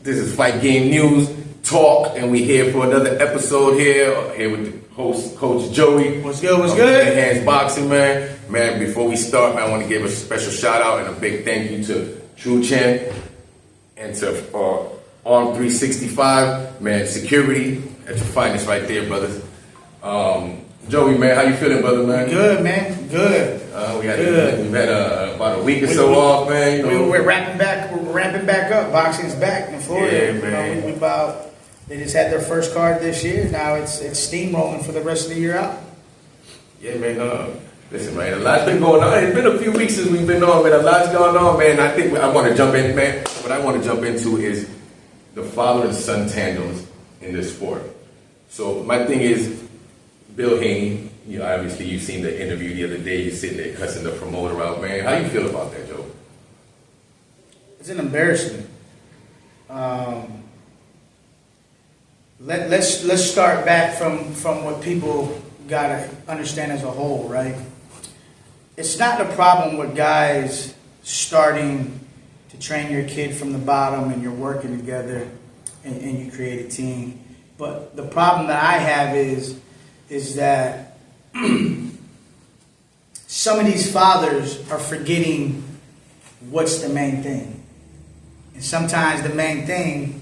This is Fight Game News Talk, and we're here for another episode here with the host, Coach Joey. What's good, what's good? Hands Boxing, man. Man, before we start, man, I want to give a special shout out and a big thank you to True Chen and to Arm 365, man, security at your finest right there, brothers. Joey, man, how you feeling, brother, man? Good, man. Good. We've had about a week or so off, man. You know. We're wrapping back up. Boxing's back in Florida. Yeah, man. You know, they just had their first card this year. Now it's steamrolling for the rest of the year out. Yeah, man. Listen, man, a lot's been going on. It's been a few weeks since we've been on, man. A lot's going on, man. I think I want to jump in, man. What I want to jump into is the father and son tandems in this sport. So my thing is, Bill Haney, you know, obviously you've seen the interview the other day. You're sitting there cussing the promoter out, man. How you feel about that, Joe? It's an embarrassment. Let's start back from what people gotta understand as a whole, right? It's not the problem with guys starting to train your kid from the bottom and you're working together and you create a team. But the problem that I have is that some of these fathers are forgetting what's the main thing. And sometimes the main thing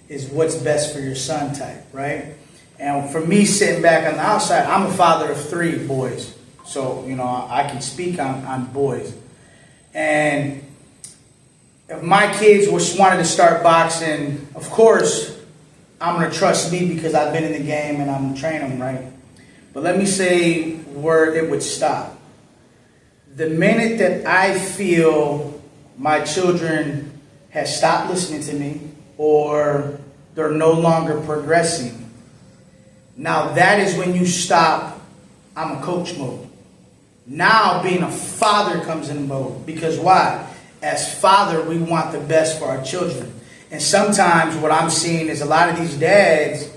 is what's best for your son type, right? And for me, sitting back on the outside, I'm a father of 3 boys. So, you know, I can speak on boys. And if my kids wanted to start boxing, of course, I'm going to trust me because I've been in the game and I'm going to train them, right? But let me say where it would stop. The minute that I feel my children have stopped listening to me or they're no longer progressing, now that is when you stop, I'm a coach mode. Now being a father comes in mode. Because why? As father, we want the best for our children. And sometimes what I'm seeing is a lot of these dads,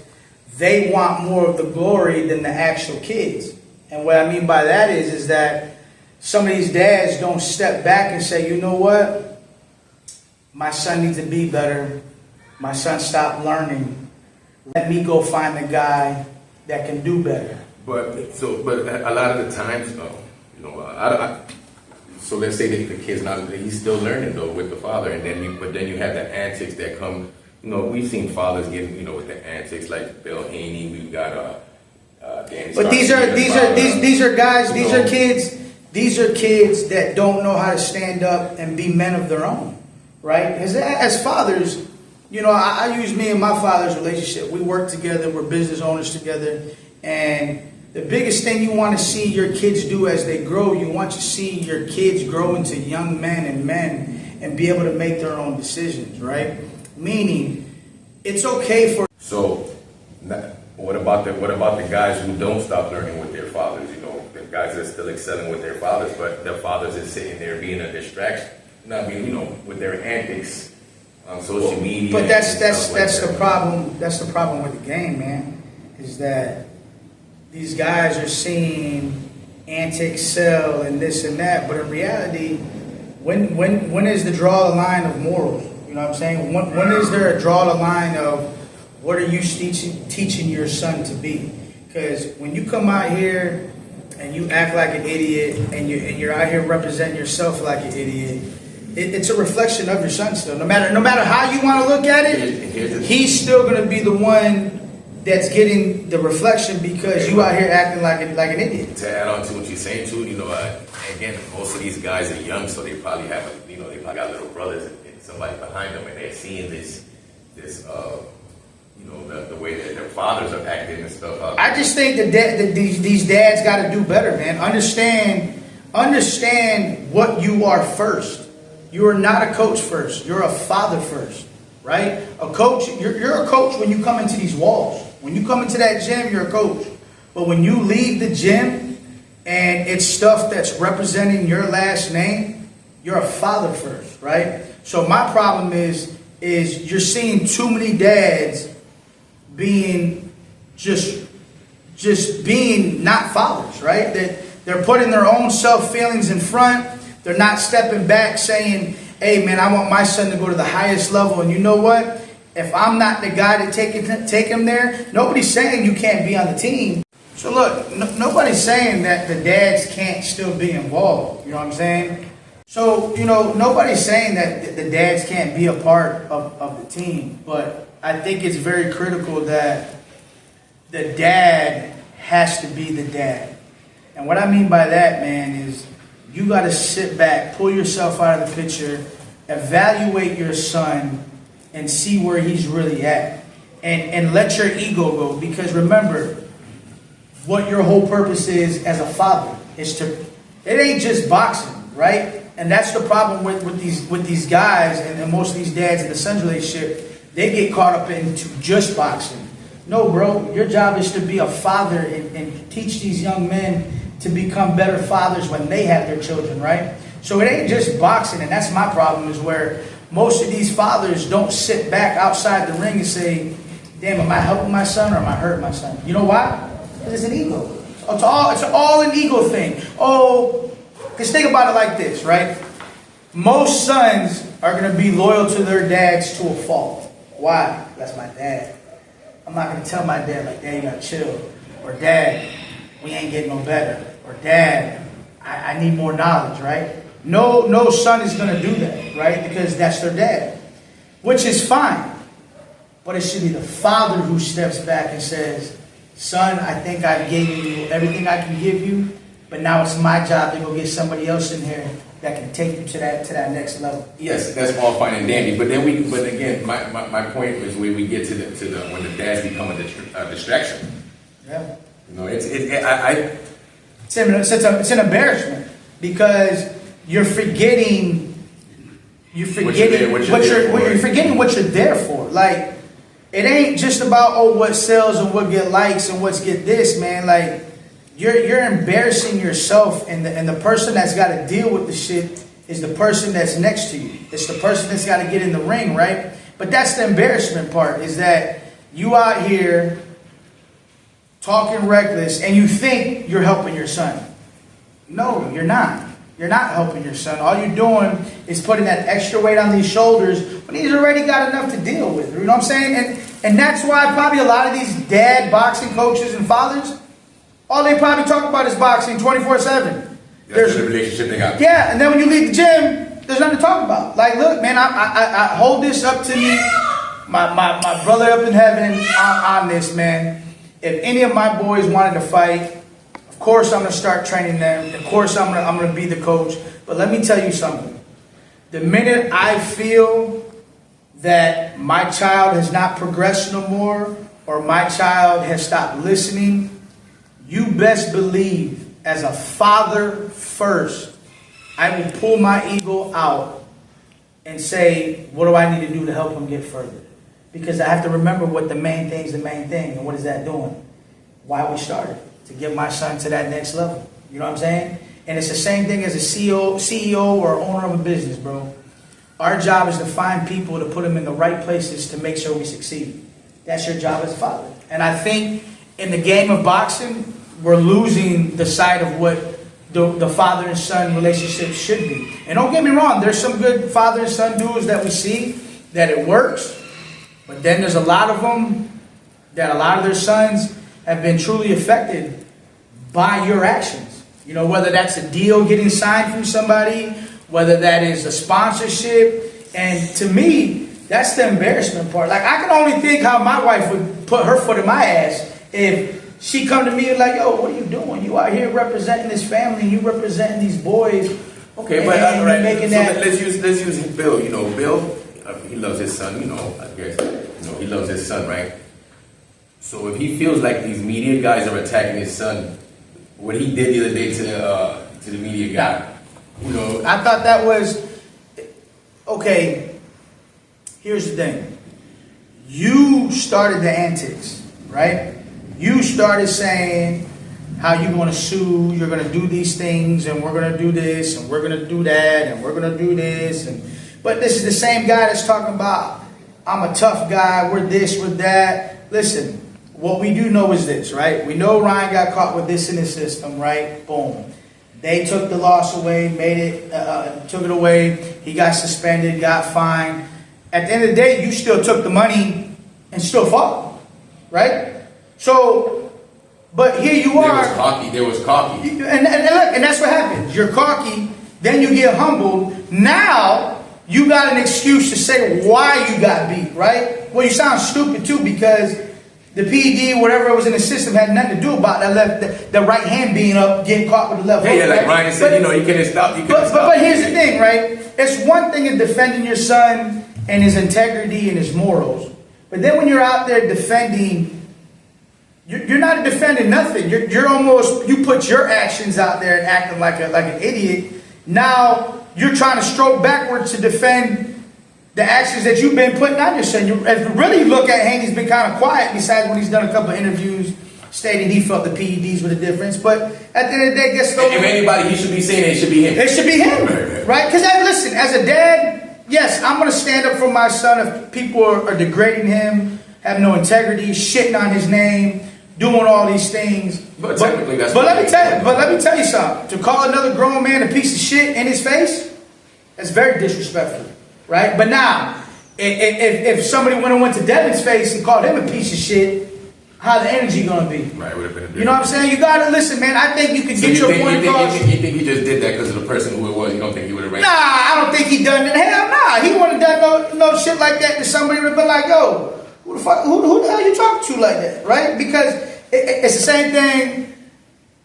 they want more of the glory than the actual kids. And what I mean by that is that some of these dads don't step back and say, you know what? My son needs to be better. My son stopped learning. Let me go find the guy that can do better. But a lot of the times, you know, so let's say that the kid's he's still learning though with the father, and then you have the antics that come. You know, we've seen fathers getting, you know, with the antics like Bill Haney. We've got Danny. But these are guys. These are kids that don't know how to stand up and be men of their own, right? As fathers, you know, I use me and my father's relationship. We work together. We're business owners together, and the biggest thing you want to see your kids do as they grow, you want to see your kids grow into young men and be able to make their own decisions, right? Meaning, it's okay for. So, what about the guys who don't stop learning with their fathers? You know, the guys that are still excelling with their fathers, but their fathers is sitting there being a distraction. Not being, you know, with their antics on social media. But that's the problem. That's the problem with the game, man. Is that these guys are seeing antics sell and this and that, but in reality, when is the draw the line of morals? You know what I'm saying? When is there a draw the line of what are you teaching your son to be? Because when you come out here and you act like an idiot and you're out here representing yourself like an idiot, it's a reflection of your son still. No matter how you want to look at it, he's still going to be the one that's getting the reflection because you out here acting like an idiot. To add on to what you're saying too, you know, again, most of these guys are young, so they probably have, they probably got little brothers and somebody behind them, and they're seeing this, you know, the way that their fathers are acting and stuff. I just think that these dads got to do better, man. Understand what you are first. You are not a coach first. You're a father first, right? A coach, you're a coach when you come into these walls. When you come into that gym, you're a coach. But when you leave the gym and it's stuff that's representing your last name, you're a father first, right? So my problem is you're seeing too many dads being just being not fathers, right? That they're putting their own self feelings in front. They're not stepping back saying, hey man, I want my son to go to the highest level. And you know what? if I'm not the guy to take him there, nobody's saying you can't be on the team. So look, nobody's saying that the dads can't still be involved. You know what I'm saying? So, nobody's saying that the dads can't be a part of the team. But I think it's very critical that the dad has to be the dad. And what I mean by that, man, is you got to sit back, pull yourself out of the picture, evaluate your son, and see where he's really at. And let your ego go. Because remember, what your whole purpose is as a father is to, it ain't just boxing, right? And that's the problem with these guys and most of these dads in the son's relationship. They get caught up into just boxing. No, bro, your job is to be a father and teach these young men to become better fathers when they have their children, right? So it ain't just boxing, and that's my problem, is where most of these fathers don't sit back outside the ring and say, damn, am I helping my son or am I hurting my son? You know why? Because it's an ego. It's all an ego thing. Oh, because think about it like this, right? Most sons are going to be loyal to their dads to a fault. Why? That's my dad. I'm not going to tell my dad, like, Dad, you got to chill. Or, Dad, we ain't getting no better. Or, Dad, I need more knowledge, right? No son is going to do that, right? Because that's their dad. Which is fine. But it should be the father who steps back and says, son, I think I've given you everything I can give you, but now it's my job to go get somebody else in here that can take you to that next level. Yes, that's all fine and dandy. But again, my point is where we get to the when the dads become a distraction. Yeah. It's an embarrassment because you're forgetting what you're there for. Like, it ain't just about what sells and what get likes and what's get this, man. Like, you're embarrassing yourself, and the person that's got to deal with the shit is the person that's next to you. It's the person that's got to get in the ring, right? But that's the embarrassment part, is that you out here talking reckless and you think you're helping your son. No, you're not. You're not helping your son. All you're doing is putting that extra weight on these shoulders when he's already got enough to deal with. You know what I'm saying? And that's why probably a lot of these dad boxing coaches and fathers, all they probably talk about is boxing 24/7. That's the relationship they got. Yeah, and then when you leave the gym, there's nothing to talk about. Like, look, man, I hold this up to me, my brother up in heaven on this, man. If any of my boys wanted to fight, of course I'm going to start training them. Of course I'm going to be the coach. But let me tell you something. The minute I feel that my child has not progressed no more, or my child has stopped listening, you best believe, as a father first, I will pull my ego out and say, what do I need to do to help him get further? Because I have to remember what the main thing is the main thing. And what is that doing? Why we started. To get my son to that next level. You know what I'm saying? And it's the same thing as a CEO or owner of a business, bro. Our job is to find people to put them in the right places to make sure we succeed. That's your job as a father. And I think in the game of boxing, we're losing the sight of what the father and son relationship should be. And don't get me wrong, there's some good father and son duels that we see that it works. But then there's a lot of them that a lot of their sons have been truly affected by your actions. You know, whether that's a deal getting signed from somebody, whether that is a sponsorship. And to me, that's the embarrassment part. Like, I can only think how my wife would put her foot in my ass if she come to me and like, yo, what are you doing? You out here representing this family, and you representing these boys. Okay, but let's use Bill. You know, Bill, he loves his son. You know, I guess he loves his son, right? So if he feels like these media guys are attacking his son, what he did the other day to the media guy, you know, I thought that was okay. Here's the thing: you started the antics, right? You started saying how you're going to sue, you're going to do these things, and we're going to do this, and we're going to do that, and we're going to do this. But this is the same guy that's talking about, I'm a tough guy, we're this, we're that. Listen, what we do know is this, right? We know Ryan got caught with this in his system, right? Boom. They took the loss away, took it away. He got suspended, got fined. at the end of the day, you still took the money and still fought, right? So, but here you are. There was cocky. And look, and that's what happens. You're cocky, then you get humbled. Now, you got an excuse to say why you got beat, right? Well, you sound stupid too, because the PD, whatever was in the system, had nothing to do about that the right hand being up, getting caught with the left hook. Yeah, like right? Ryan said, you couldn't stop. But here's the thing, right? It's one thing in defending your son and his integrity and his morals. But then when you're out there defending, you're not defending nothing. You're almost, you put your actions out there and acting like an idiot. Now you're trying to stroke backwards to defend the actions that you've been putting on your son. If you really look at Haney's been kind of quiet, besides when he's done a couple of interviews stating he felt the PEDs were the difference. But at the end of the day, guess what? If anybody, he should be saying it should be him. It should be him, right? Because listen, as a dad, yes, I'm going to stand up for my son if people are degrading him, have no integrity, shitting on his name, doing all these things. But technically, that's. But let me tell you something. To call another grown man a piece of shit in his face, that's very disrespectful. Right? But now, if somebody went to Devin's face and called him a piece of shit, how the energy gonna be? Right, would have been a different. You know what I'm saying? You gotta listen, man. I think you can get your point across. You think he just did that because of the person who it was? You don't think he would have ran? Nah, I don't think he done it. Hell nah. He wouldn't have done no shit like that to somebody would have been like, yo, who the hell you talking to like that? Right? Because it's the same thing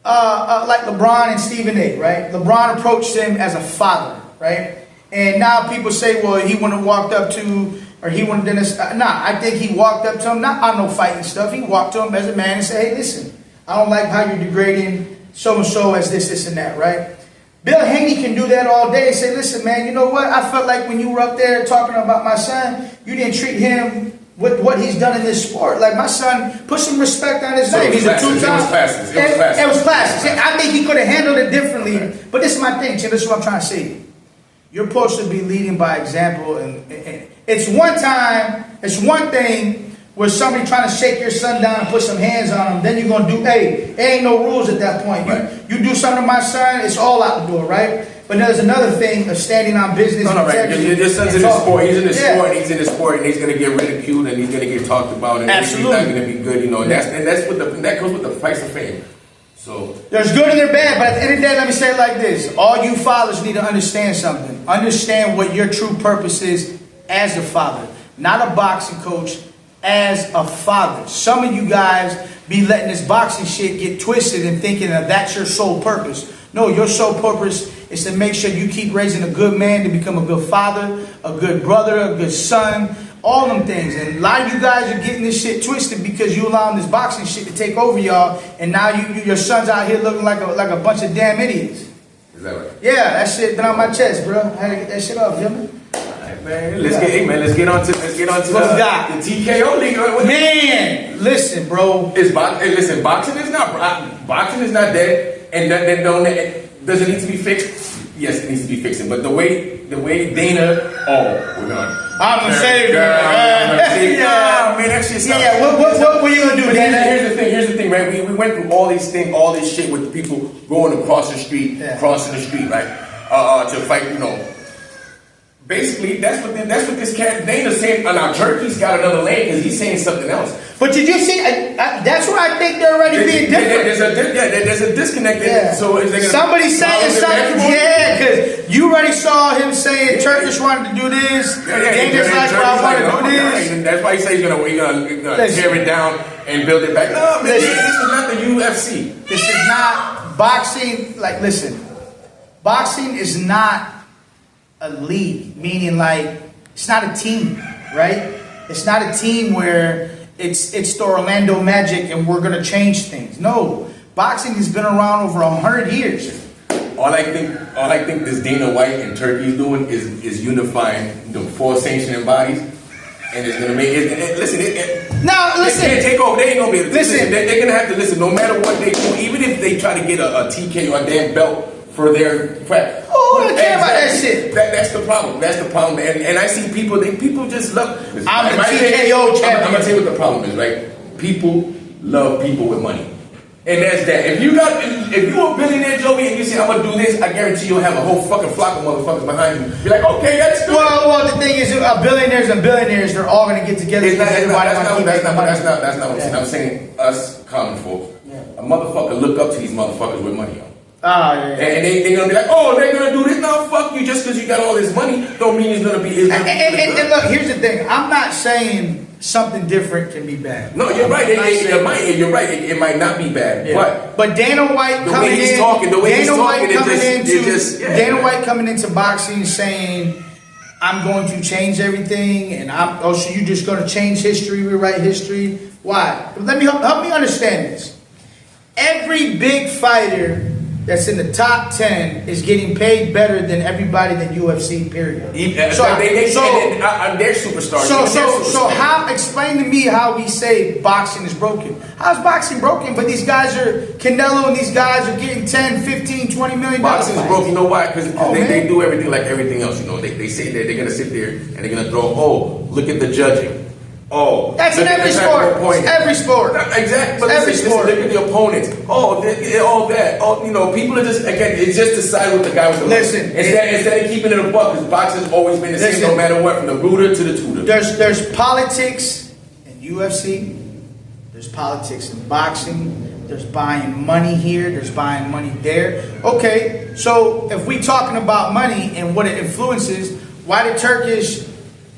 like LeBron and Stephen A, right? LeBron approached him as a father, right? And now people say, well, he wouldn't have walked up to, or he wouldn't have done this. Nah, I think he walked up to him, not on no fighting stuff. He walked to him as a man and said, hey, listen, I don't like how you're degrading so-and-so as this, and that, right? Bill Haney can do that all day and say, listen, man, you know what? I felt like when you were up there talking about my son, you didn't treat him with what he's done in this sport. Like, my son, put some respect on his name. He's a two-time. It was classes. I think he could have handled it differently. Right. But this is my thing, Tim. This is what I'm trying to say. You're supposed to be leading by example, and it's one thing where somebody trying to shake your son down and put some hands on him, then you're gonna do, hey, there ain't no rules at that point. Right. You do something to my son, it's all out the door, right? But there's another thing of standing on business. No, right. Your son's in the sport. He's in the sport. And he's in the sport, and he's gonna get ridiculed, and he's gonna get talked about, and absolutely, he's not gonna be good. You know, and that goes with the price of fame. So there's good and there's bad, but at the end of the day, let me say it like this. All you fathers need to understand something. Understand what your true purpose is as a father. Not a boxing coach, as a father. Some of you guys be letting this boxing shit get twisted and thinking that that's your sole purpose. No, your sole purpose is to make sure you keep raising a good man to become a good father, a good brother, a good son, all them things. And a lot of you guys are getting this shit twisted because you allowing this boxing shit to take over y'all, and now your son's out here looking like a bunch of damn idiots. Is that right? Yeah, that shit been on my chest, bro. I had to get that shit off, Jimmy. Man, let's get on to the TKO league. Man, listen, bro. Boxing is not dead, and that doesn't need to be fixed. Yes, it needs to be fixing, but the way Dana, I'm gonna save you. Yeah, man, that shit's yeah. What were you gonna do, Dana? Here's the thing, right? We went through all this shit with people going across the street, crossing the street, right? To fight, you know. Basically, that's what this cat Dana's saying. Now, Turkey's got another lane because he's saying something else. But did you see? That's where I think they're already being different. There's a disconnect. Yeah. So is somebody saying something? Yeah, because you already saw him saying Turkish wanted to do this. Dana's like, well, I want to do this. And that's why he says he's gonna tear it down and build it back. No, man, this is not the UFC. This is not boxing. Like, listen, boxing is not a league, meaning like it's not a team, right? It's not a team where it's the Orlando Magic and we're gonna change things. No, boxing has been around over 100 years. All I think this Dana White and Turkey's doing is unifying the four sanctioning bodies, and it's gonna make it. Listen, they can't take over. They ain't gonna be able to listen. They're gonna have to listen, no matter what they do, even if they try to get a TK or a damn belt for their prep. Who don't care about that shit? That's the problem. That's the problem. And I see people just love. I'm the TKO champion. I'm gonna tell you what the problem is, right? People love people with money. And that's that. If you a billionaire, Joey, and you say I'm gonna do this, I guarantee you'll have a whole fucking flock of motherfuckers behind you. Be like, okay, that's good. Well, the thing is, billionaires and billionaires, they're all gonna get together. That's not what I'm saying. I'm saying us common folk. Yeah. A motherfucker look up to these motherfuckers with money on. Yeah. And they're gonna be like, oh, they're gonna do this. No, fuck you. Just because you got all this money, don't mean it's gonna be. And look, here's the thing. I'm not saying something different can be bad. No, you're right. You're right. It might not be bad, yeah. But Dana White Dana White coming into boxing saying, "I'm going to change everything," and so you're just going to change history, rewrite history. Why? Let me help me understand this. Every big fighter that's in the top 10 is getting paid better than everybody than UFC, period. They're superstars. So how, explain to me how we say boxing is broken. How's boxing broken? But these guys are, Canelo and these guys are getting 10, 15, 20 million. Boxing is broken, you know why? Because they do everything like everything else, you know. They say that they're going to sit there and they're going to throw, look at the judging. That's in every sport. Every sport. Exactly. But every sport. Look at the opponents. All that. You know, people are just, again, it's just to side with the guy with the listen. Instead of keeping it a buck, because boxing's always been the same no matter what, from the rooter to the tutor. There's politics in UFC. There's politics in boxing. There's buying money here. There's buying money there. Okay, so if we talking about money and what it influences, why did Turkish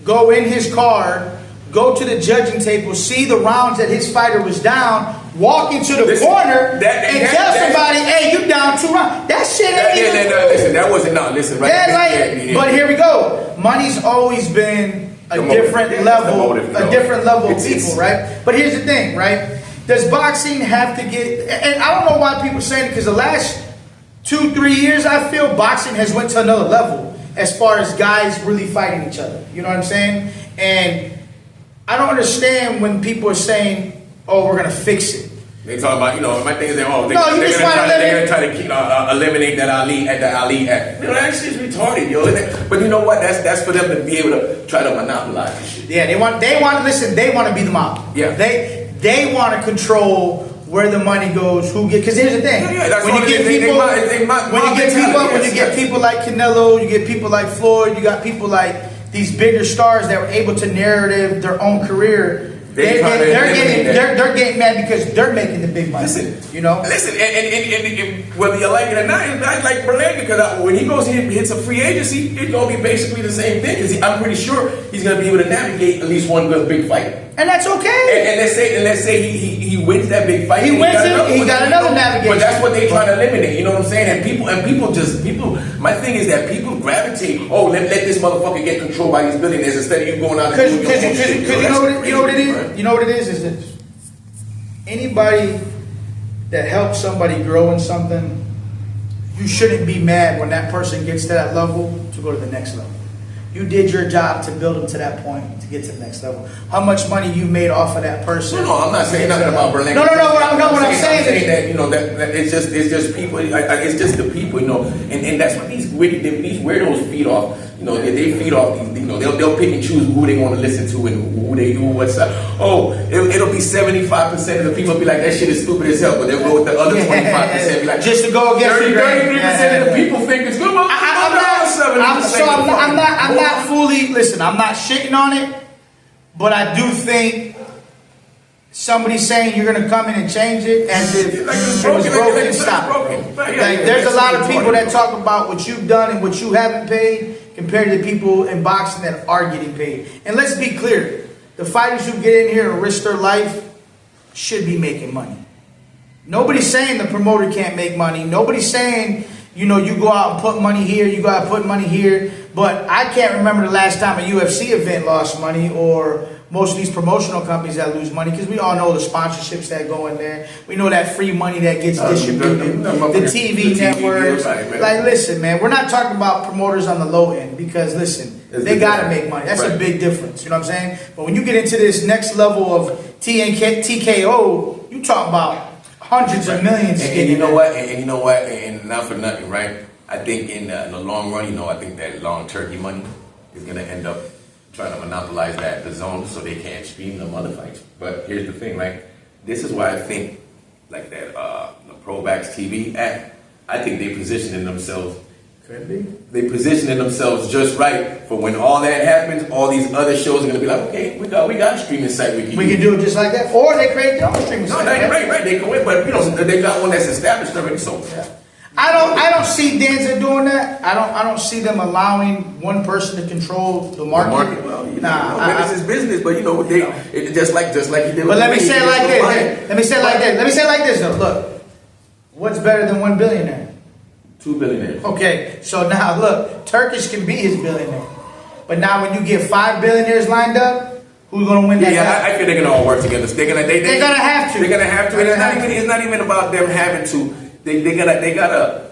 go in his car, go to the judging table, see the rounds that his fighter was down, walk into the corner and tell somebody, hey, you down 2 rounds. That shit ain't listen, that wasn't, listen, right? But here we go. Money's always been a different level of people, right? But here's the thing, right? Does boxing have to get, and I don't know why people saying it, because the last 2-3 years, I feel boxing has went to another level as far as guys really fighting each other. You know what I'm saying? And I don't understand when people are saying, "Oh, we're gonna fix it." They talk about, my thing is they're gonna try to eliminate that Ali Act. That shit's retarded, yo. But you know what? That's for them to be able to try to monopolize this shit. Yeah, they want to be the mob. Yeah, they want to control where the money goes, who get. Because here's the thing: when you get people like Canelo, you get people like Floyd, you got people like these bigger stars that were able to narrative their own career. They're getting mad because they're making the big money. Listen, and whether you like it or not, I like Berlanga because when he goes and hits a free agency, it's gonna be basically the same thing. Because I'm pretty sure he's gonna be able to navigate at least one good big fight. And that's okay. And let's say he wins that big fight. He got another navigation. But that's what they trying to eliminate. You know what I'm saying? And people. My thing is that people gravitate. Oh, let this motherfucker get controlled by these billionaires instead of you going out and doing your own shit. You know what it is? Right? You know what it is this. Anybody that helps somebody grow in something, you shouldn't be mad when that person gets to that level to go to the next level. You did your job to build them to that point to get to the next level. How much money you made off of that person? No, I'm not saying nothing about Berlanga. No. What I'm saying is that it's just people. It's just the people, and that's what these weirdos feed off. They feed off these. They'll pick and choose who they want to listen to and who they do what's up. Oh, it'll be 75% of the people be like that shit is stupid as hell, but they'll go with the other 25% be like just to go against 33% of the people think it's good. I'm not fully, listen, I'm not shitting on it, but I do think somebody saying you're going to come in and change it as if it was broken, stop. There's a lot of people that talk about what you've done and what you haven't paid compared to the people in boxing that are getting paid. And let's be clear, the fighters who get in here and risk their life should be making money. Nobody's saying the promoter can't make money. Nobody's saying, you go out and put money here, you go out and put money here. But I can't remember the last time a UFC event lost money, or most of these promotional companies that lose money, because we all know the sponsorships that go in there. We know that free money that gets distributed, the TV networks. Like, listen, man, we're not talking about promoters on the low end, because, listen, they got to make money. That's a big difference, you know what I'm saying? But when you get into this next level of TKO, you talk about hundreds of millions. And you know what? And not for nothing, right? I think in the long run, I think that long turkey money is going to end up trying to monopolize the zone so they can't stream them other fights. But here's the thing, right? This is why I think like that the Provax TV act, I think they positioning themselves. Could be. They positioning themselves just right for when all that happens. All these other shows are gonna be like, okay, we got a streaming site we We can do it just like that, or they create their own streaming No, site. right. They go in, but they got one that's established already. So I don't see Danza doing that. I don't see them allowing one person to control the market. Well, Nah, business is business, but it just like he did. but let me say it like this. this. Let me say it like this. Let me say it like this though. Look, what's better than 1 billionaire? 2 billionaires. Okay, so now look, Turkish can be his billionaire, but now when you get 5 billionaires lined up, who's gonna win that? Yeah, I feel they're gonna all work together. They're gonna have to. They're gonna have to. And it's not even about them having to. They gotta.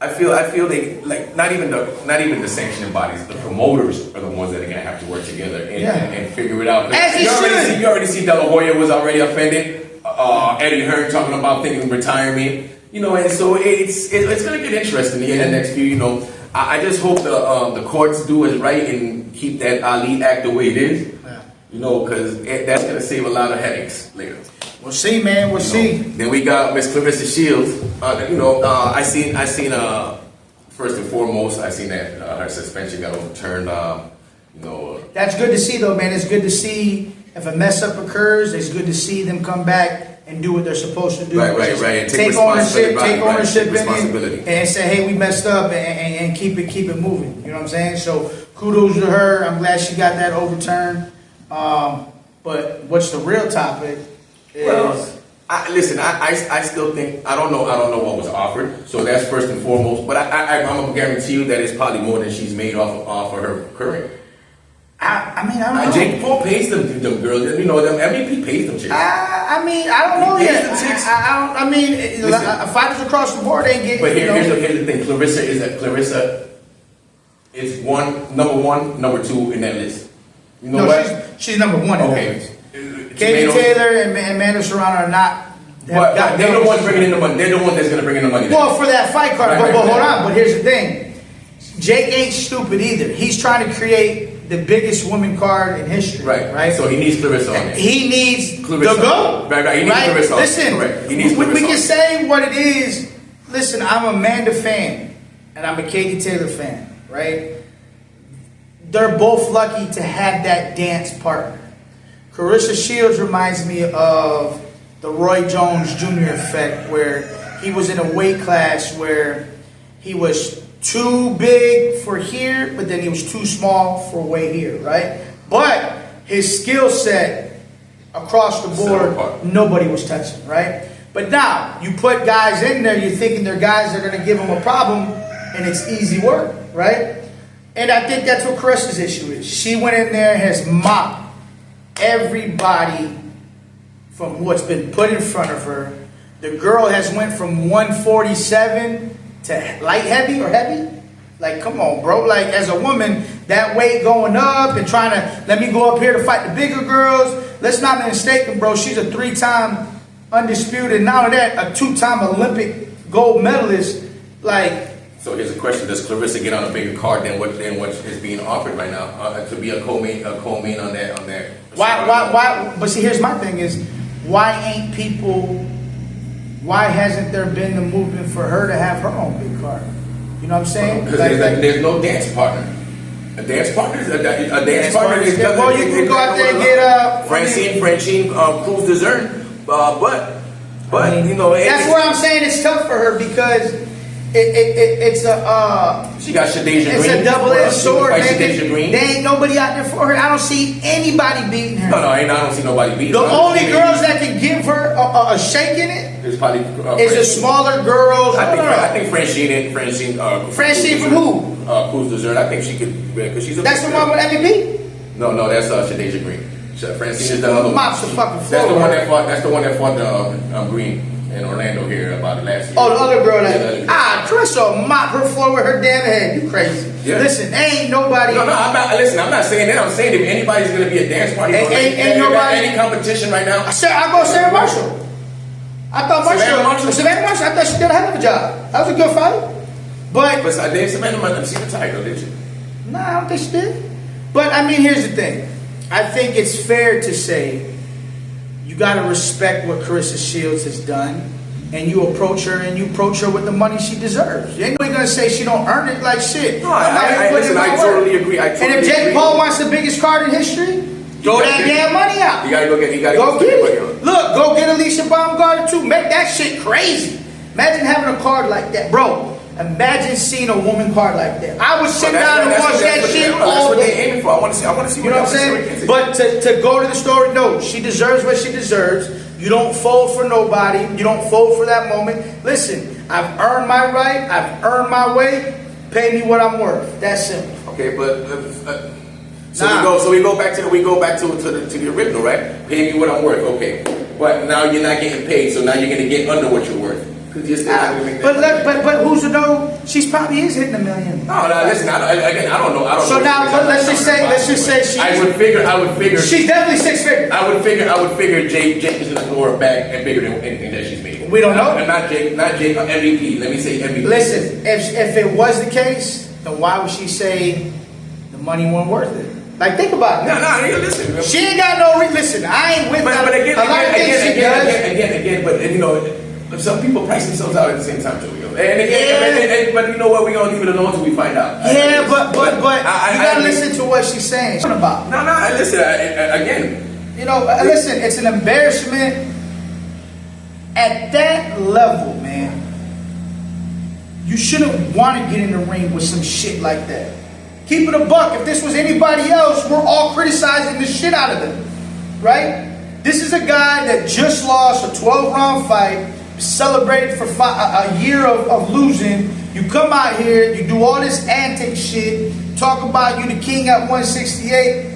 I feel they like not even the sanctioning bodies. The promoters are the ones that are gonna have to work together and figure it out. As they should. You already see De La Hoya was already offended. Eddie Hearn talking about thinking of retirement. And so it's gonna get interesting in the next few. I just hope the courts do it right and keep that Ali Act the way it is. Because that's gonna save a lot of headaches later. We'll see, man. We'll see. Then we got Miss Clarissa Shields. I seen. First and foremost, I seen that her suspension got overturned. That's good to see, though, man. It's good to see if a mess up occurs. It's good to see them come back and do what they're supposed to do. Right. Take ownership, in responsibility. it, and say, hey, we messed up, and keep it moving. You know what I'm saying? So kudos to her. I'm glad she got that overturned. But what's the real topic? I still think I don't know what was offered, so that's first and foremost. But I'm gonna guarantee you that it's probably more than she's made off of her career. I don't know. Jake Paul pays them girls. Them MVP pays them chicks. I don't know He pays yet. them chicks. Fighters across the board ain't getting. But here's the thing: Clarissa is number one, number 2 in that list. You know what? She's number 1 in that Okay. list. Katie Taylor and Amanda Serrano are not. But they're the ones bringing in the money. They're the ones that's going to bring in the money. Well, for that fight card. Right, but hold on. But here's the thing. Jake ain't stupid either. He's trying to create the biggest women card in history. Right. So he needs Clarissa on it. He needs Clarissa. the GOAT. Right. He needs Clarissa on it. Listen, Correct. He needs we Clarissa can on it. say what it is. Listen, I'm a Amanda fan. And I'm a Katie Taylor fan. Right? They're both lucky to have that dance partner. Clarissa Shields reminds me of the Roy Jones Jr. effect, where he was in a weight class where he was too big for here, but then he was too small for way here, right? But his skill set across the board, nobody was touching, right? But now, you put guys in there, you're thinking they're guys that are going to give him a problem, and it's easy work, right? And I think that's what Carissa's issue is. She went in there and has mopped everybody from what's been put in front of her. The girl has went from 147 to light heavy or heavy. Like, come on, bro. Like, as a woman, that weight going up and trying to, let me go up here to fight the bigger girls. Let's not be mistaken, bro. She's a 3-time undisputed, not only that, a 2-time Olympic gold medalist. Like, so here's a question: does Clarissa get on a bigger card than what is being offered right now to be a co-main on that? Why? But see, here's my thing: is why hasn't there been the movement for her to have her own big card? You know what I'm saying? Because there's no dance partner. A dance partner is a dance partner. Well, you can go out there and get Francine Cruz Dessert, but I mean, that's where I'm saying it's tough for her because. It's a she got Shadeja Green. It's a double-edged sword, man. Green. There ain't nobody out there for her. I don't see anybody beating her. No, I don't see nobody beating her. The only girls that can give her a shake in it is probably is the smaller girls. I think Francine from who? Cruz Dessert. I think she could because she's a. That's the one with MVP. No, that's Shadeja Green. Francine is the other one. Mops the fucking floor. That's the one that fought Green in Orlando here about last year. Oh, the other girl Clarissa mop her floor with her damn head. You crazy? Yeah. Listen, ain't nobody. No, I'm not saying that. I'm saying if anybody's gonna be a dance party, ain't nobody any competition right now. I go Sarah Marshall. I thought Savannah Marshall. I thought she did a hell of a job. That was a good fight. But Savannah Marshall, she retired though, did she? No, I don't think she did. But I mean, here's the thing. I think it's fair to say you got to respect what Carissa Shields has done, and you approach her with the money she deserves. You ain't gonna say she don't earn it like shit. No, listen, I totally agree. And if Jake Paul wants the biggest card in history, throw that damn money out. You gotta go get. Go get it. Look, go get Alicia Baumgartner too. Make that shit crazy. Imagine having a card like that, bro. Imagine seeing a woman card like that. I would sit down and watch that shit all day. That's what they're aiming for. I want to see. You know what I'm saying? But to go to the store, no, she deserves what she deserves. You don't fold for nobody. You don't fold for that moment. Listen, I've earned my right. I've earned my way. Pay me what I'm worth. That's simple. Okay, but so we go back to the original, right? Pay me what I'm worth. Okay, but now you're not getting paid, so now you're gonna get under what you're worth. Because you're still not gonna make that. But who's to know? She's probably is hitting $1 million. No, listen. I don't know. So now, let's just say she. I would figure. She's definitely 6 figures. I would figure Jake is gonna throw her back and bigger than anything that she's making. We don't know. Not Jake. MVP. Let me say MVP. Listen, if it was the case, then why would she say the money wasn't worth it? Like, think about it. No, listen. She ain't got no listen. I ain't with that. But again, but you know. Some people price themselves out at the same time, Joey. But you know what? We're gonna leave it alone until we find out. Yeah, but you gotta listen to what she's saying. What about? No. Listen. Again. You know, listen. It's an embarrassment at that level, man. You shouldn't want to get in the ring with some shit like that. Keep it a buck. If this was anybody else, we're all criticizing the shit out of them, right? This is a guy that just lost a 12-round fight. Celebrated for a year of losing. You come out here, you do all this antic shit, talk about you the king at 168,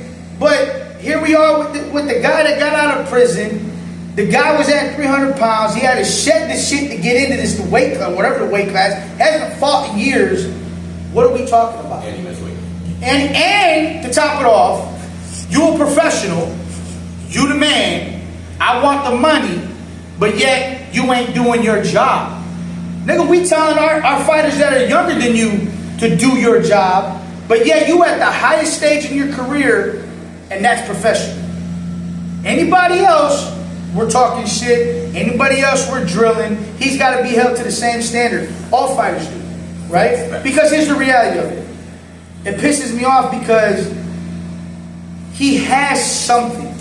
but here we are with the guy that got out of prison. The guy was at 300 pounds. He had to shed the shit to get into this weight class, whatever the weight class. Hasn't fought in years. What are we talking about? And he missed weight. And to top it off, you a professional, you the man. I want the money. But yet, you ain't doing your job. Nigga, we telling our fighters that are younger than you to do your job, but yet you at the highest stage in your career, and that's professional. Anybody else, we're talking shit. Anybody else, we're drilling. He's got to be held to the same standard. All fighters do, right? Because here's the reality of it. It pisses me off because he has something,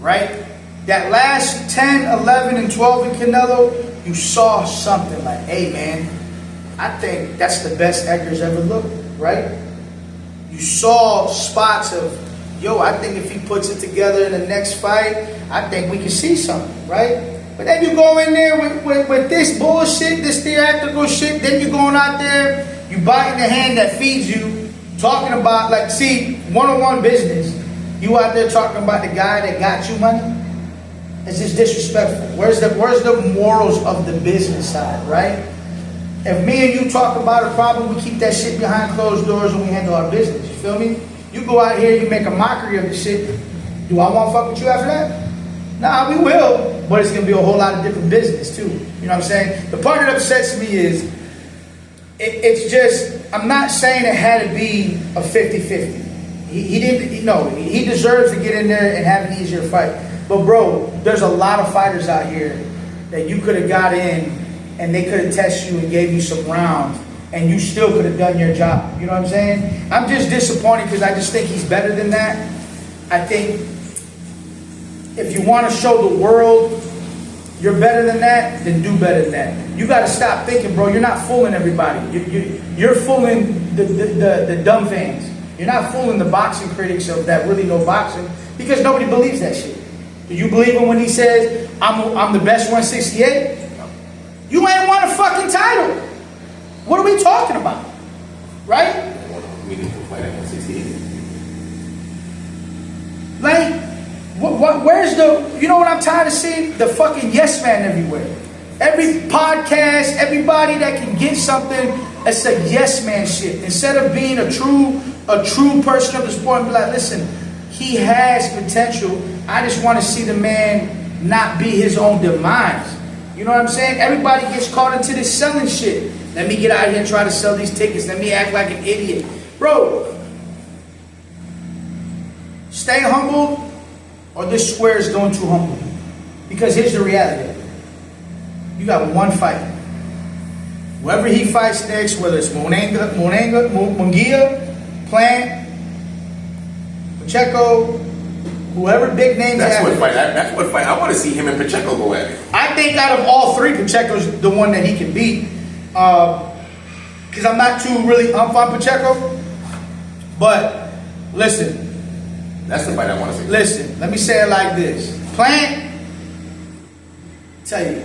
right? That last 10, 11, and 12 in Canelo, you saw something like, hey man, I think that's the best Edgar's ever looked, right? You saw spots of, yo, I think if he puts it together in the next fight, I think we can see something, right? But then you go in there with this bullshit, this theatrical shit, then you're going out there, you biting the hand that feeds you, talking about, like, see, one-on-one business, you out there talking about the guy that got you money? It's just disrespectful. Where's the morals of the business side, right? If me and you talk about a problem, we keep that shit behind closed doors and we handle our business. You feel me? You go out here, you make a mockery of the shit. Do I want to fuck with you after that? Nah, we will, but it's going to be a whole lot of different business too. You know what I'm saying? The part that upsets me is, it's just, I'm not saying it had to be a 50-50. He didn't, no, he deserves to get in there and have an easier fight. But bro, there's a lot of fighters out here that you could have got in and they could have tested you and gave you some rounds and you still could have done your job. You know what I'm saying? I'm just disappointed because I just think he's better than that. I think if you want to show the world you're better than that, then do better than that. You got to stop thinking, bro, you're not fooling everybody. You're fooling the dumb fans. You're not fooling the boxing critics of that really know boxing because nobody believes that shit. Do you believe him when he says, I'm the best 168? You ain't won a fucking title. What are we talking about? Right? We need to fight at 168. Like, where's the, you know what I'm tired of seeing? The fucking yes man everywhere. Every podcast, everybody that can get something, it's a yes man shit. Instead of being a true person of the sport and be like, listen, he has potential. I just want to see the man not be his own demise. You know what I'm saying? Everybody gets caught into this selling shit. Let me get out here and try to sell these tickets. Let me act like an idiot. Bro, stay humble. or this square is going too humble. Because here's the reality. You got one fight. Whoever he fights next, whether it's Munguia, Plant, Pacheco, whoever big names. That's what fight. That's what fight. I want to see him and Pacheco go at it. I think out of all three, Pacheco's the one that he can beat. Because I'm not too really up on Pacheco. But listen. That's the fight I want to see. Listen, let me say it like this. Plant, tell you,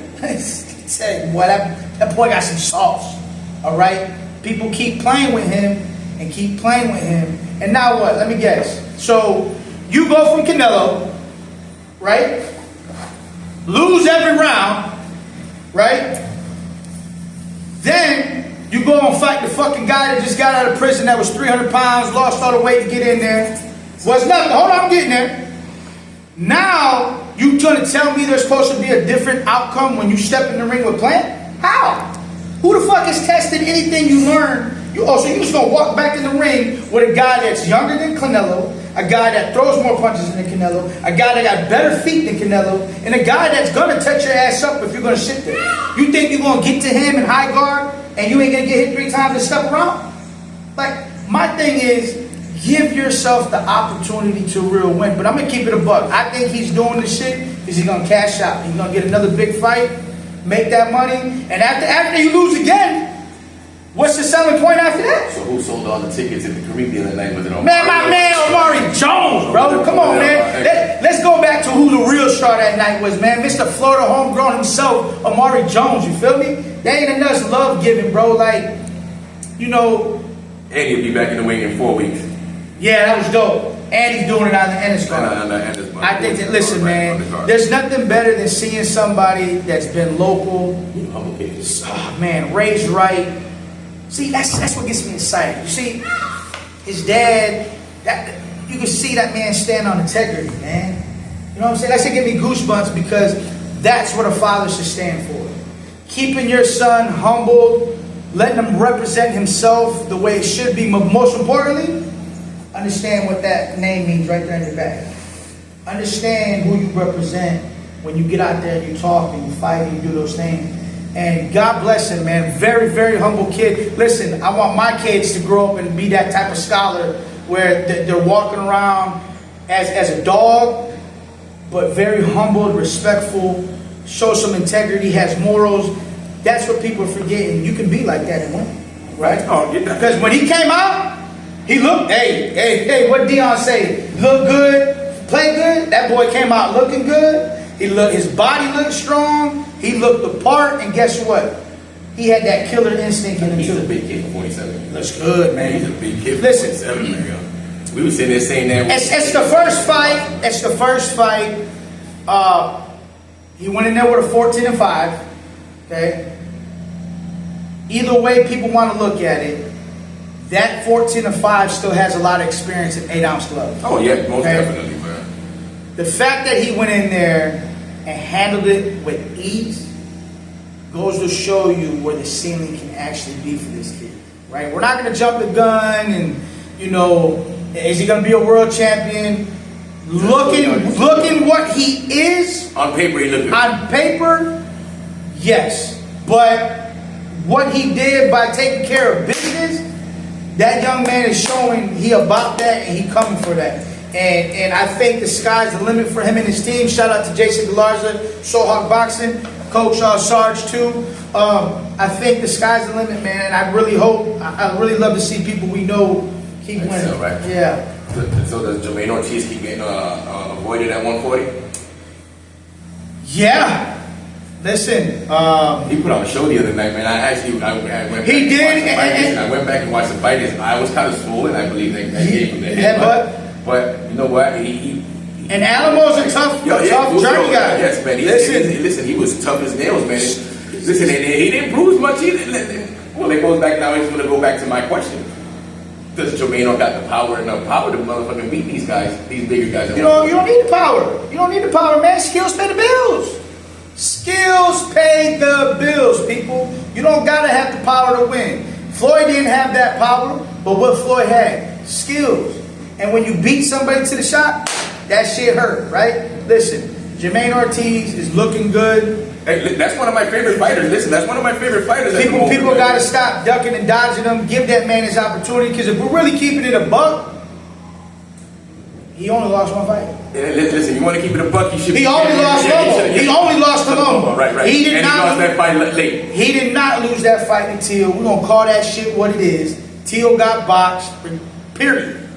boy, that boy got some sauce. All right? People keep playing with him and keep playing with him. And now what? Let me guess. So you go from Canelo, right? Lose every round, right? Then you go and fight the fucking guy that just got out of prison that was 300 pounds, lost all the weight to get in there. Was nothing. Hold on, I'm getting there. Now, you trying to tell me there's supposed to be a different outcome when you step in the ring with Plant? How? Who the fuck has tested anything you learned? So you just gonna walk back in the ring with a guy that's younger than Canelo, a guy that throws more punches than Canelo, a guy that got better feet than Canelo, and a guy that's gonna touch your ass up if you're gonna sit there. You think you're gonna get to him in high guard and you ain't gonna get hit 3 times and step around? Like, my thing is, give yourself the opportunity to real win. But I'm going to keep it a buck. I think he's doing this shit because he's going to cash out. He's going to get another big fight, make that money. And after you lose again, what's the selling point after that? So who sold all the tickets at the Caribbean that night? Was it Omari? Man, my man Omari Jones, bro. Come on, man. Let's go back to who the real star that night was, man. Mr. Florida homegrown himself, Omari Jones. You feel me? That ain't enough love giving, bro. Like, you know. And he'll be back in the wing in 4 weeks. Yeah, that was dope. And he's doing it on the Ennis card. I think that, listen, man, there's nothing better than seeing somebody that's been local. Oh, man, raised right. See, that's what gets me excited. You see, his dad, you can see that man stand on integrity, man. You know what I'm saying? That should give me goosebumps because that's what a father should stand for. Keeping your son humble, letting him represent himself the way it should be, but most importantly, understand what that name means right there in your back. Understand who you represent when you get out there and you talk and you fight and you do those things. And God bless him, man. Very, very humble kid. Listen, I want my kids to grow up and be that type of scholar where they're walking around as a dog, but very humble, respectful, show some integrity, has morals. That's what people are forgetting. You can be like that and win, right? Oh, yeah. Because when he came out, he looked, hey, what Deion say? Look good, play good. That boy came out looking good. His body looked strong. He looked the part, and guess what? He had that killer instinct in him too. He's a big kid for 47. Looks good, man. He's a big kid for Listen, 47, man. We were sitting there saying that. It's the first fight. It's the first fight. He went in there with a 14-5. Okay. Either way people want to look at it, that 14-5 still has a lot of experience in 8-ounce gloves. Oh yeah, most definitely, man. The fact that he went in there and handled it with ease goes to show you where the ceiling can actually be for this kid, right? We're not going to jump the gun and, you know, is he going to be a world champion? Looking what he is. On paper, he looked good. On paper, yes. But what he did by taking care of business, that young man is showing he about that and he coming for that. And I think the sky's the limit for him and his team. Shout out to Jason Galarza, Soulhawk Boxing, Coach Sarge too. I think the sky's the limit, man. And I really hope, I really love to see people we know keep winning. So, right? Yeah. So does Jermaine Ortiz keep getting avoided at 140? Yeah. Listen. He put on a show the other night, man. I went back. He did. And I went back and watched the fight. His eye was kind of swollen. I believe they gave him the headbutt. But you know what? And Alamo's a tough journey guy. Yes, man. Listen, he was tough as nails, man. Listen, and he didn't bruise much either. Well, it goes back now. He's going to go back to my question. Does Jermaine got the power to motherfucking beat these guys, these bigger guys? You don't need the power. You don't need the power, man. Skills pay the bills. Skills pay the bills, people. You don't gotta have the power to win. Floyd didn't have that power, but what Floyd had, skills. And when you beat somebody to the shot, That shit hurt, right? Listen, Jermaine Ortiz is looking good. Hey, that's one of my favorite fighters. Listen, that's one of my favorite fighters. People got to stop ducking and dodging him. Give that man his opportunity, because if we're really keeping it a buck, he only lost one fight. Listen, you want to keep it a buck, you should. He only lost Lobo. He only lost to Lobo. Right. He did and not he lost that fight late. He did not lose that fight to Teal. We're gonna call that shit what it is. Teal got boxed. Period.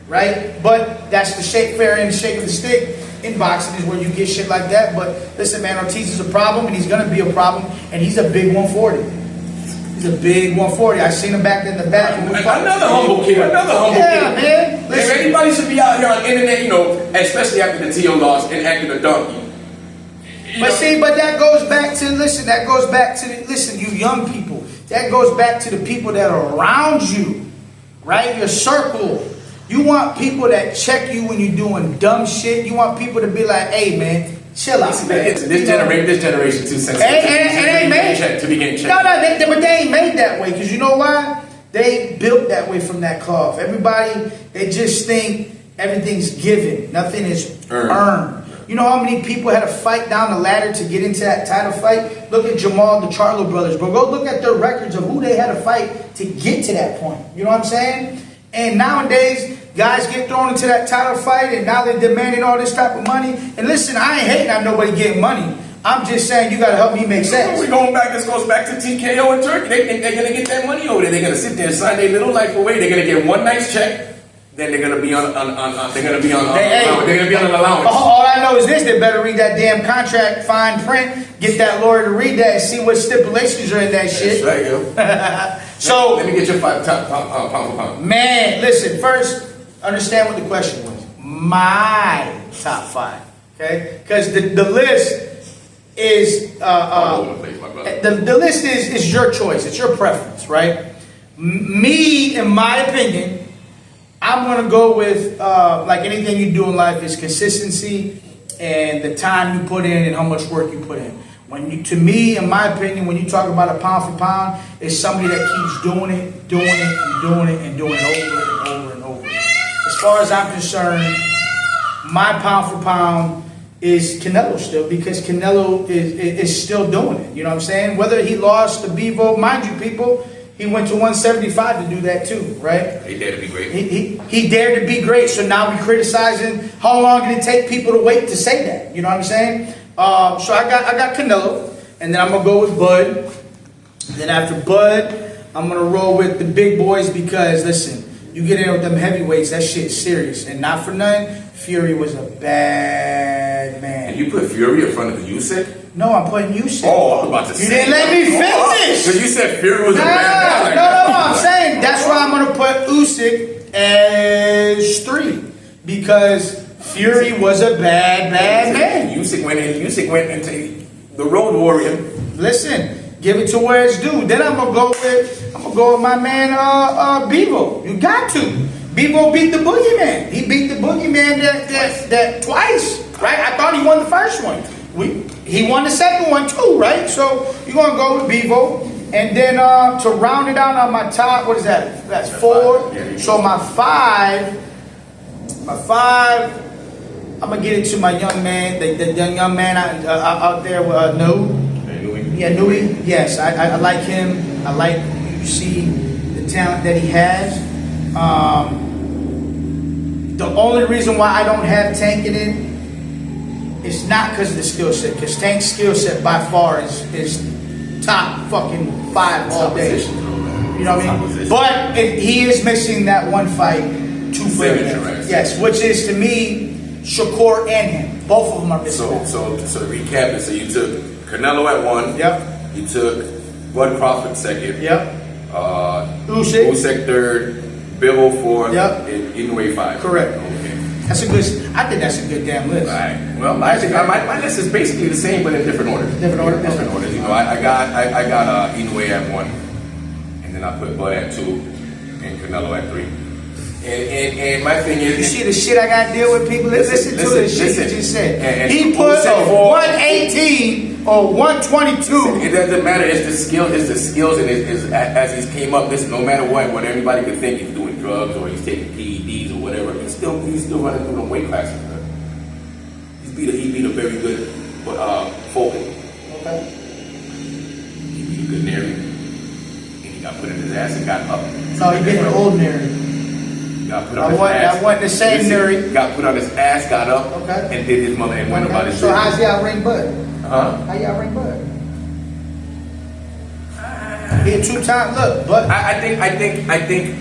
Right? But that's the fair and shake of the stick. In boxing is where you get shit like that. But listen, man, Ortiz is a problem, and he's gonna be a problem, and he's a big 140. He's a big 140. I seen him back in the back. Another humble kid. Yeah, man. Listen, if anybody should be out here on the internet, you know, especially after the T.O. loss and acting a donkey. But that goes back to, listen, you young people. That goes back to the people that are around you, right? Your circle. You want people that check you when you're doing dumb shit. You want people to be like, hey, man, chill out, man. This generation too sensitive. It ain't made. To be getting checked. No, but they ain't made that way. Because you know why? They built that way from that cloth. Everybody, they just think everything's given. Nothing is earned. You know how many people had to fight down the ladder to get into that title fight? Look at Jamal, the Charlo brothers, bro. Go look at their records of who they had to fight to get to that point. You know what I'm saying? And nowadays, guys get thrown into that title fight, and now they're demanding all this type of money. And listen, I ain't hating on nobody getting money. I'm just saying you got to help me make sense. We're going back. This goes back to TKO and Turkey. They think they're going to get that money over there. They're going to sit there and sign their little life away. They're going to get one nice check. Then they're going to be on an allowance. All I know is this: they better read that damn contract, fine print, get that lawyer to read that, and see what stipulations are in that shit. That's right, yo. So let me get your pound for pound. Man, listen. First, understand what the question was. My top five, okay? Because the list is the list is your choice. It's your preference, right? Me, in my opinion, I'm gonna go with like anything you do in life is consistency and the time you put in and how much work you put in. To me, in my opinion, when you talk about a pound for pound, it's somebody that keeps doing it over and over and over. As far as I'm concerned, my pound for pound is Canelo still, because Canelo is still doing it. You know what I'm saying? Whether he lost to Bivol, mind you, people, he went to 175 to do that too, right? He dared to be great. He dared to be great. So now we're criticizing how long did it take people to wait to say that? You know what I'm saying? So I got Canelo, and then I'm gonna go with Bud. Then after Bud, I'm gonna roll with the big boys, because listen, you get in with them heavyweights, that shit's serious. And not for nothing, Fury was a bad man. And you put Fury in front of Usyk? No, I'm putting Usyk. Oh, I was about to say. You didn't let me finish. Because you said Fury was a bad man. No, I'm saying that's why I'm gonna put Usyk as 3, because Fury was a bad man. Usyk went into the Road Warrior. Listen, give it to where it's due. Then I'm gonna go with my man Bivol. You got to. Bivol beat the Boogeyman. He beat the Boogeyman that twice, right? I thought he won the first one. He won the second one too, right? So you're gonna go with Bivol. And then to round it out on my top, what is that? That's 4. So my five, I'm gonna get it to my young man, the young man out there with Nui. Yeah, Nui. Yes, I like him. I like, you see the talent that he has. The only reason why I don't have Tank in it is not because of the skill set, because Tank's skill set by far is top fucking 5 all day. You know what I mean? But he is missing that one fight, 2 fights. Yes, which is to me Shakur and him. Both of them are missing. So to recap it, so you took Canelo at 1. Yep. You took Bud Crawford 2nd. Yep. Usyk 3rd. Bivol 4th. Yep. And Inoue 5th. Correct. Okay. I think that's a good damn list. All right. Well, my list is basically the same, but in different orders. Different orders. You know, I got Inoue at 1, and then I put Bud at 2, and Canelo at 3. And my thing is, you see the shit I got to deal with, people. Listen to the shit you just said. And he put a 118 or 122. It doesn't matter. It's the skills, and as he's came up. Listen, no matter what anybody could think he's doing drugs or he's taking PEDs or whatever, he's still running through them weight classes. No, he getting the old Neri. Got put on his ass. That wasn't the same Listen, Neri. Got put on his ass, got up, Okay. and did his mother and went about his So business. how's y'all ring Bud? Huh? How y'all ring Bud? He a 2-time look, Bud. I think.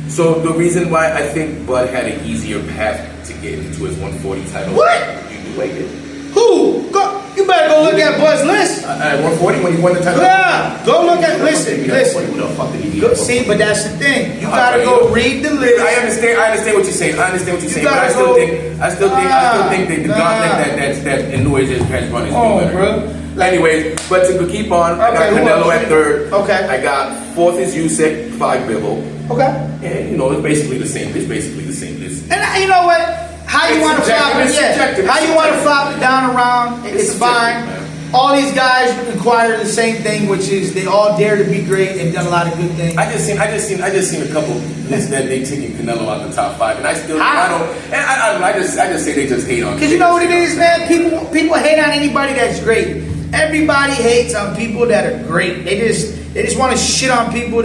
So the reason why I think Bud had an easier path to get into his 140 title. What? You knew I did. Who? You better go look at Bud's list. At 140 when he won the title. Yeah, go look at. Listen. Who the fuck did he beat? Go, see, but that's the thing. You gotta go read the list. I understand what you're saying. But I gotta still go- think that the gauntlet that Inouye has run is way better. bro. Anyways, but to keep on, I got Okay, who Canelo else? at third. Okay. I got fourth is Usyk, 5 Bivol. Okay. And you know, it's basically the same. It's basically the same. You know what? How you It's want to subjective, flop it? it's Yeah. subjective, How it's you want to subjective. flop it down around? It's subjective, fine. man. All these guys require the same thing, which is they all dare to be great and done a lot of good things. I just seen a couple lists that they taking Canelo out the top 5, and I still How? I just say they just hate on. Because you know what it is, man? People hate on anybody that's great. Everybody hates on people that are great. They just want to shit on people.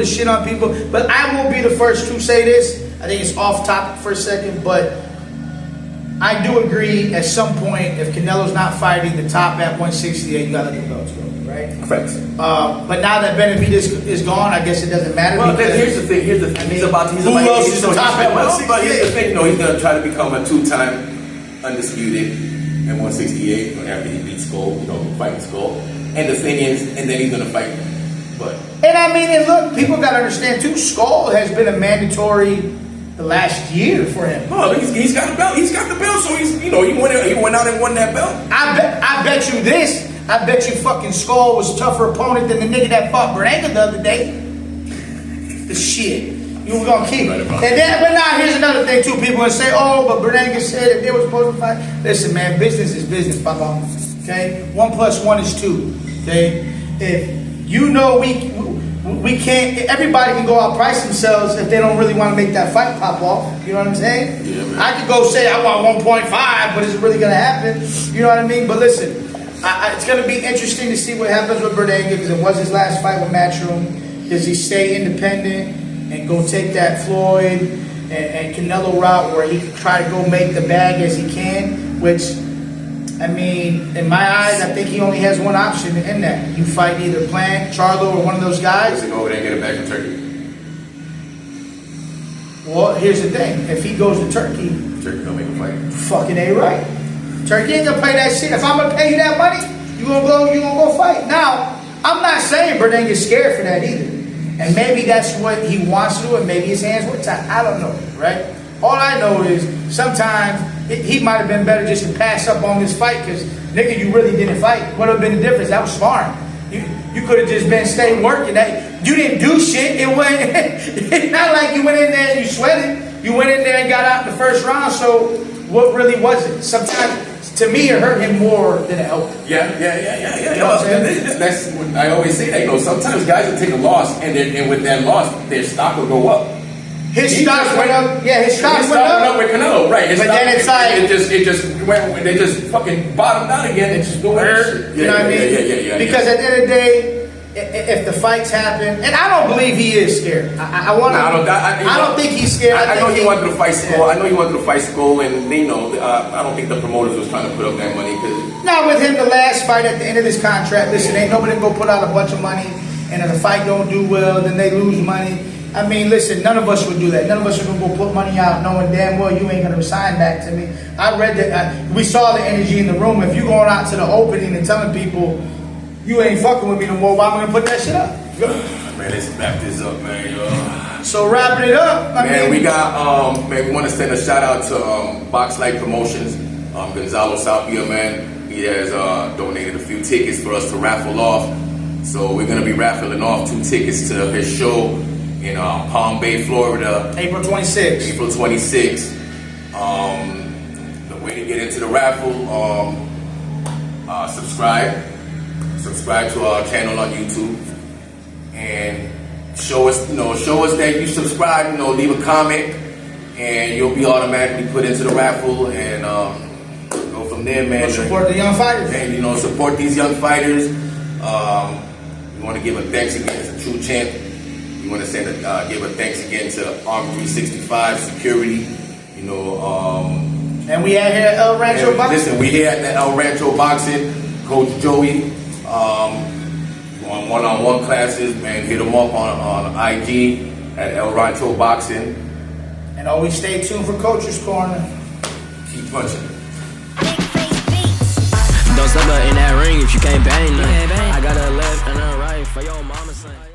But I will be the first to say this. I think it's off topic for a second, but I do agree at some point if Canelo's not fighting the top at 168, you gotta let the belts go, right? Facts. But now that Benavidez is gone, I guess it doesn't matter. Well, because here's the thing. He's about. who else is the top at But 168? here's the thing. No, he's gonna try to become a 2-time undisputed at 168 after he beats Skull. Fighting Skull. And the thing is, and then he's gonna fight. But And I mean, and look, people gotta understand too. Skull has been a mandatory the last year for him. no, he's got the belt. He's got the belt. So he went out and won that belt. I bet you this. I bet you fucking Skull was a tougher opponent than the nigga that fought Beranga the other day. The shit. You were gonna keep Right it. about And then, but now here's another thing too. People gonna say, oh, but Beranga said that they were supposed to fight. Listen, man, business is business, papa. Okay? 1 + 1 is 2. Okay? If you know we can't, everybody can go out price themselves if they don't really want to make that fight pop off. You know what I'm saying? Yeah, man. I could go say I want 1.5, but is it really going to happen? You know what I mean? But listen, it's going to be interesting to see what happens with Beranga because it was his last fight with Matchroom. Does he stay independent and go take that Floyd and Canelo route where he can try to go make the bag as he can? Which, I mean, in my eyes, I think he only has one option in that. You fight either Plant, Charlo, or one of those guys. Listen, go over there and get it back in Turkey. Well, here's the thing. If he goes to Turkey, Turkey gonna make a fight. fucking A right. Turkey ain't gonna pay that shit. If I'm gonna pay you that money, you gonna go fight. Now, I'm not saying Berdanga's scared for that either. And maybe that's what he wants to do, and maybe his hands were tied. I don't know, right? All I know is sometimes he might have been better just to pass up on this fight because, nigga, you really didn't fight. What would have been the difference? That was sparring. You could have just been staying working. You didn't do shit. It wasn't. It's not like you went in there and you sweated. You went in there and got out in the first round. So what really was it? Sometimes, to me, it hurt him more than it helped him. Yeah. You know what I'm saying? That's what I always say. That, sometimes guys will take a loss, and with that loss, their stock will go up. His stock went up. Yeah, his stock went up. with Canelo, right? But then it's like it just went. They just fucking bottomed out again. It just go Word, you know what I mean? Yeah. Because at the end of the day, if the fights happen, and I don't believe he is scared. I don't think he's scared. I know he wanted to fight Skull. Yeah. I know he wanted to fight Skull, and I don't think the promoters was trying to put up that money because. Now with him, the last fight at the end of this contract, listen, ain't nobody gonna go put out a bunch of money, and if the fight don't do well, then they lose money. I mean, listen, none of us would do that. None of us are gonna go put money out knowing damn well you ain't gonna sign back to me. I read that. We saw the energy in the room. If you going out to the opening and telling people you ain't fucking with me no more, why am I gonna put that shit up? Man, let's wrap this up, man. So wrapping it up, I mean, We got we want to send a shout out to Boxlight Promotions, Gonzalo Salpia, man. He has donated a few tickets for us to raffle off. So we're gonna be raffling off 2 tickets to his show in Palm Bay, Florida, April 26th. April 26th. The way to get into the raffle, subscribe to our channel on YouTube, and show us that you subscribe. Leave a comment, and you'll be automatically put into the raffle, and go from there, man. Support the young fighters. And support these young fighters. We want to give a thanks again. It's a true champ. We We want to give a thanks again to Arm 365 Security. You know, And we out here at El Rancho Boxing. listen, we here at the El Rancho Boxing. Coach Joey, on one-on-one classes, man. Hit him up on IG at El Rancho Boxing. And always stay tuned for Coach's Corner. Keep punching. Don't step up in that ring if you can't bang nothing. I got a left and a right for your mama son.